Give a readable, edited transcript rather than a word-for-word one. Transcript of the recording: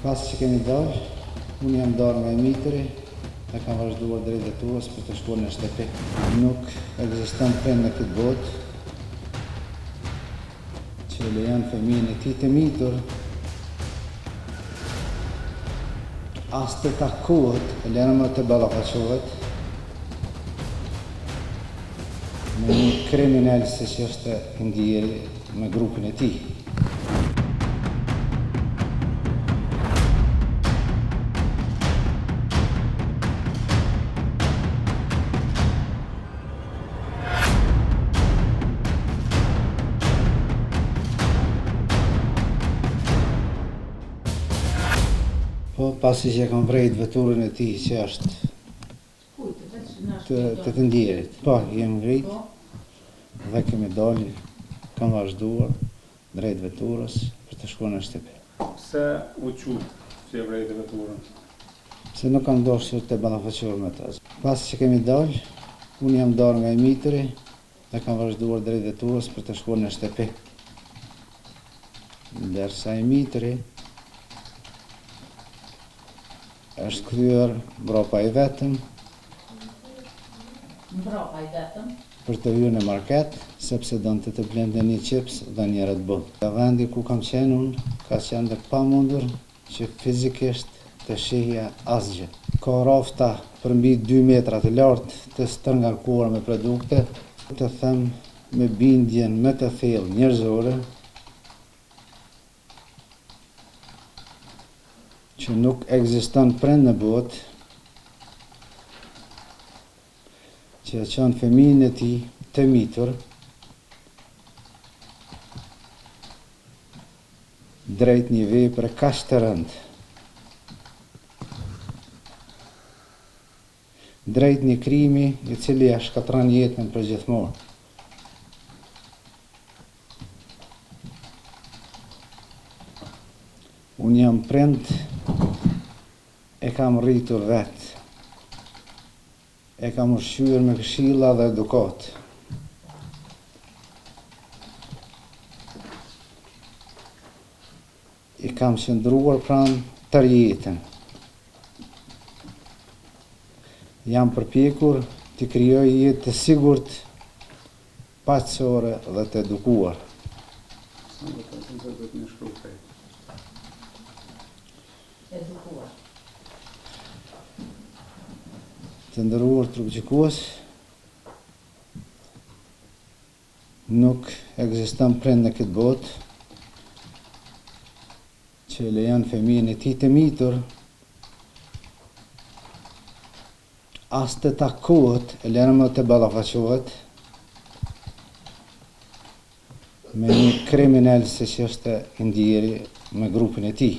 Pas që kemi dalë, unë jam dalë nga Mitri, e kam vazhduar drejt veturës për të shkuar në shtëpi. Nuk ekziston prend në këtë botë që lejon fëmijën e tij të mitur, as të takohet, e lejon më të ballafaqohet me një kriminal se që është ndjeri me grupin e tij. Po, pasi që kam vrejt veturën e tij që është të ndjerit. Po, jem vrejt dhe kemi dalë, kam vazhduar drejt veturës për të shkuar në shtëpi. Pse u qutë që e vrejt veturën? Se nuk kam dashur të ballafaqohem me ta. Pas që kemi dalë, unë jam dalë nga Mitri dhe kam vazhduar drejt veturës për të shkuar në shtëpi. Ndërsa i Mitri është kryer mbrapa i vetëm. Mbrapa i vetëm? Për të hyrë në market, sepse donte të blente një qips dhe një Red Bull. Vendi ku kam qenë unë, ka qenë dhe pamundur që fizikisht të shihja asgjë. Ka rafta për mbi 2 metra të lartë të stërngarkuar me produkte, të them me bindjen më të thellë njerëzore, që nuk ekziston prend në botë që e çon fëmijën e tij të mitur drejt një vepre kaq të rëndë, drejt një krimi i cili ja shkatron jetën përgjithmonë. Unë jam prind, e kam rritur vetë, e kam ushqyer me këshilla dhe edukat. I kam qëndruar pranë tërë jetën. Jam përpjekur të krijoj jetë të sigurt, paqësore dhe të edukuar. Edukuar. Të nderuar trupgjikues, nuk ekziston prend në këtë botë që lejon fëmijën e tij të mitur, as të takohet, e lejon më të ballafaqohet me një kriminal se që është ndjeri me grupin e tij.